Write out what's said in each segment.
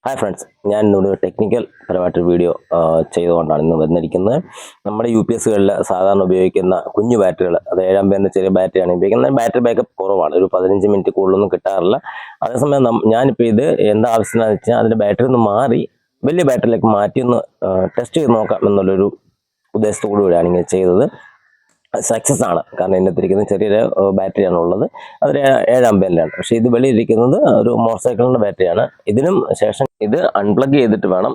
Hi friends, ഞാൻ ഇന്നൊരു technical പരമായിട്ടൊരു video ചെയ്തുകൊണ്ടാണ് ഇന്ന് വന്നിരിക്കുന്നത്. നമ്മുടെ UPSകളിൽ സാധാരണ ഉപയോഗിക്കുന്ന കുഞ്ഞു ബാറ്ററികൾ, അത് 7 ആമ്പിയറിൻ്റെ ചെറിയ ബാറ്ററിയാണ് ഉപയോഗിക്കുന്നത്. ബാറ്ററി ബാക്കപ്പ് കുറവാണ്, ഒരു 15 മിനിറ്റ് കൂടുതലൊന്നും കിട്ടാറില്ല. അതേസമയം ഞാനിപ്പോൾ ഇത് എന്താ ആവശ്യത്തിനാണെന്ന് വെച്ചാൽ അതിൻ്റെ ബാറ്ററി ഒന്ന് മാറി വലിയ ബാറ്ററിയിലേക്ക് മാറ്റി ഒന്ന് ടെസ്റ്റ് ചെയ്ത് നോക്കാം എന്നുള്ളൊരു ഉദ്ദേശത്തോടു കൂടിയാണ് ഇങ്ങനെ ചെയ്തത്. സക്സസ് ആണ്, കാരണം ഇതിനകത്ത് ഇരിക്കുന്നത് ചെറിയൊരു ബാറ്ററിയാണ് ഉള്ളത്. അതൊരു 7 ആമ്പിയറിലാണ്. പക്ഷേ ഇത് വെളിയിലിരിക്കുന്നത് ഒരു മോട്ടോർ സൈക്കിളിൻ്റെ ബാറ്ററിയാണ്. ഇതിനും ശേഷം ഇത് അൺപ്ലഗ് ചെയ്തിട്ട് വേണം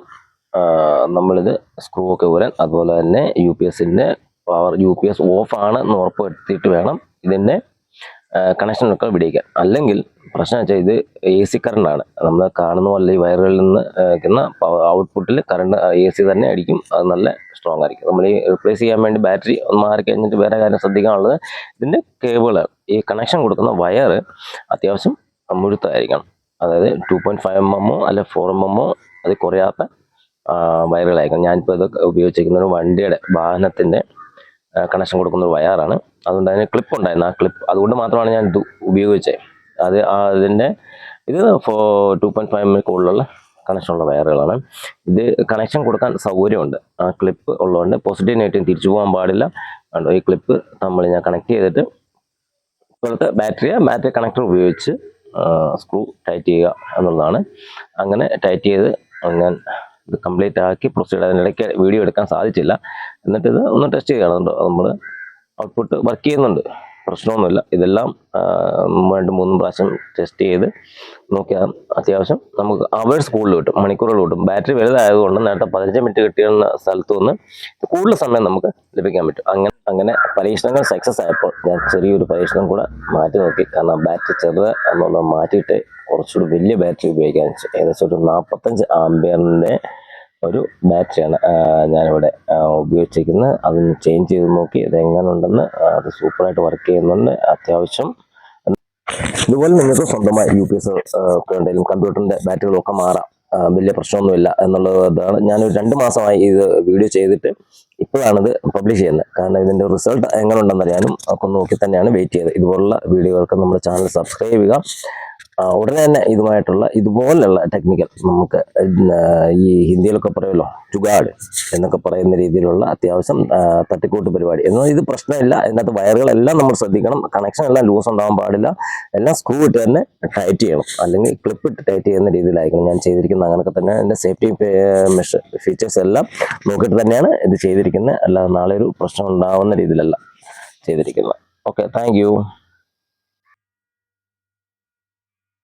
നമ്മളിത് സ്ക്രൂ ഒക്കെ ഊരാൻ. അതുപോലെ തന്നെ UPSൻ്റെ പവർ UPS ഓഫ് ആണ് എന്ന് ഉറപ്പ് വരുത്തിയിട്ട് വേണം ഇതിൻ്റെ കണക്ഷനൊക്കെ വിടിയിക്കാൻ. അല്ലെങ്കിൽ പ്രശ്നം വെച്ചാൽ ഇത് AC കറണ്ടാണ്. നമ്മൾ കാണുന്ന പോലെ ഈ വയറുകളിൽ നിന്ന് വയ്ക്കുന്ന ഔട്ട്പുട്ടിൽ കറണ്ട് AC തന്നെ അടിക്കും. അത് നല്ല സ്ട്രോങ് ആയിരിക്കും. നമ്മൾ ഈ റീപ്ലേസ് ചെയ്യാൻ വേണ്ടി ബാറ്ററി ഒന്ന് മാറി കഴിഞ്ഞിട്ട് വേറെ കാര്യം ശ്രദ്ധിക്കാനുള്ളത് ഇതിൻ്റെ കേബിളാണ്. ഈ കണക്ഷൻ കൊടുക്കുന്ന വയർ അത്യാവശ്യം മുഴുത്തായിരിക്കണം. അതായത് 2.5 mm അല്ലെ 4 mm അത് കുറയാത്ത വയറുകളായിരിക്കണം. ഞാനിപ്പോൾ ഇത് ഉപയോഗിച്ചിരിക്കുന്ന ഒരു വണ്ടിയുടെ വാഹനത്തിൻ്റെ കണക്ഷൻ കൊടുക്കുന്ന ഒരു വയറാണ്. അതുകൊണ്ട് അതിന് ക്ലിപ്പ് ഉണ്ടായിരുന്നു. ആ ക്ലിപ്പ് അതുകൊണ്ട് മാത്രമാണ് ഞാൻ ഇത് ഉപയോഗിച്ചത്. അതിൻ്റെ ഇത് 2.5 mm കൂടുതലുള്ള കണക്ഷനുള്ള വയറുകളാണ്. ഇത് കണക്ഷൻ കൊടുക്കാൻ സൗകര്യമുണ്ട്. ആ ക്ലിപ്പ് ഉള്ളതുകൊണ്ട് പോസിറ്റീവ് നെഗറ്റീവ് തിരിച്ചു പോകാൻ പാടില്ല. ഈ ക്ലിപ്പ് നമ്മൾ ഞാൻ കണക്ട് ചെയ്തിട്ട് ഇപ്പോഴത്തെ ബാറ്ററി കണക്ടർ ഉപയോഗിച്ച് സ്ക്രൂ ടൈറ്റ് ചെയ്യുക എന്നുള്ളതാണ്. അങ്ങനെ ടൈറ്റ് ചെയ്ത് ഞാൻ ഇത് കംപ്ലീറ്റ് ആക്കി പ്രൊസീഡ്. അതിനിടയ്ക്ക് വീഡിയോ എടുക്കാൻ സാധിച്ചില്ല. എന്നിട്ടിത് ഒന്ന് ടെസ്റ്റ് ചെയ്യുകയാണുണ്ട്. നമ്മൾ ഔട്ട്പുട്ട് വർക്ക് ചെയ്യുന്നുണ്ട്, പ്രശ്നമൊന്നുമില്ല. ഇതെല്ലാം 2-3 പ്രാവശ്യം ടെസ്റ്റ് ചെയ്ത് നോക്കിയാൽ അത്യാവശ്യം നമുക്ക് അവേഴ്സ് കൂടുതൽ കിട്ടും, മണിക്കൂറുകൾ കിട്ടും. ബാറ്ററി വലുതായതുകൊണ്ട് നേരത്തെ 15 മിനിറ്റ് കിട്ടിയ സ്ഥലത്തു നിന്ന് കൂടുതൽ സമയം നമുക്ക് ലഭിക്കാൻ പറ്റും. അങ്ങനെ പരീക്ഷണങ്ങൾ സക്സസ് ആയപ്പോൾ ഞാൻ ചെറിയൊരു പരീക്ഷണം കൂടെ മാറ്റി നോക്കി. കാരണം ബാറ്ററി ചെറുത് എന്നുള്ളത് മാറ്റിയിട്ട് കുറച്ചുകൂടി വലിയ ബാറ്ററി ഉപയോഗിക്കാൻ വെച്ചു. ഏകദേശം ഒരു 45 ആമ്പിയറിൻ്റെ ഒരു ബാറ്ററിയാണ് ഞാനിവിടെ ഉപയോഗിച്ചിരിക്കുന്നത്. അതൊന്ന് ചേഞ്ച് ചെയ്ത് നോക്കി ഇതെങ്ങനെ ഉണ്ടെന്ന്. അത് സൂപ്പറായിട്ട് വർക്ക് ചെയ്യുന്നുണ്ട് അത്യാവശ്യം. ഇതുപോലെ നിങ്ങൾക്ക് സ്വന്തമായി UPS ഒക്കെ ഉണ്ടെങ്കിലും കമ്പ്യൂട്ടറിൻ്റെ ബാറ്ററികളൊക്കെ മാറാം, വലിയ പ്രശ്നമൊന്നുമില്ല എന്നുള്ളതാണ്. ഞാനൊരു 2 മാസമായി ഇത് വീഡിയോ ചെയ്തിട്ട് ഇപ്പോഴാണിത് പബ്ലിഷ് ചെയ്യുന്നത്. കാരണം ഇതിൻ്റെ റിസൾട്ട് എങ്ങനെ ഉണ്ടെന്നറിയാനും ഒക്കെ നോക്കി തന്നെയാണ് വെയിറ്റ് ചെയ്തത്. ഇതുപോലുള്ള വീഡിയോകൾക്ക് നമ്മുടെ ചാനൽ സബ്സ്ക്രൈബ് ചെയ്യുക. ഉടനെ തന്നെ ഇതുപോലുള്ള ടെക്നിക്കൽ നമുക്ക് ഈ ഹിന്ദിയിലൊക്കെ പറയുമല്ലോ ജുഗാഡ് എന്നൊക്കെ പറയുന്ന രീതിയിലുള്ള അത്യാവശ്യം തട്ടിക്കൂട്ട് പരിപാടി. എന്നാൽ ഇത് പ്രശ്നമില്ല. ഇതിനകത്ത് വയറുകളെല്ലാം നമ്മൾ ശ്രദ്ധിക്കണം. കണക്ഷൻ എല്ലാം ലൂസ് ഉണ്ടാകാൻ പാടില്ല. എല്ലാം സ്ക്രൂ ഇട്ട് തന്നെ ടൈറ്റ് ചെയ്യണം, അല്ലെങ്കിൽ ക്ലിപ്പ് ഇട്ട് ടൈറ്റ് ചെയ്യുന്ന രീതിയിലായിരിക്കണം ഞാൻ ചെയ്തിരിക്കുന്നത്. അങ്ങനെയൊക്കെ തന്നെ എൻ്റെ സേഫ്റ്റി ഫീച്ചേഴ്സ് എല്ലാം നോക്കിയിട്ട് തന്നെയാണ് ഇത് ചെയ്തിരിക്കുന്നത്. അല്ലാതെ നാളെ ഒരു പ്രശ്നം ഉണ്ടാവുന്ന രീതിയിലല്ല ചെയ്തിരിക്കുന്നത്. Okay, thank you.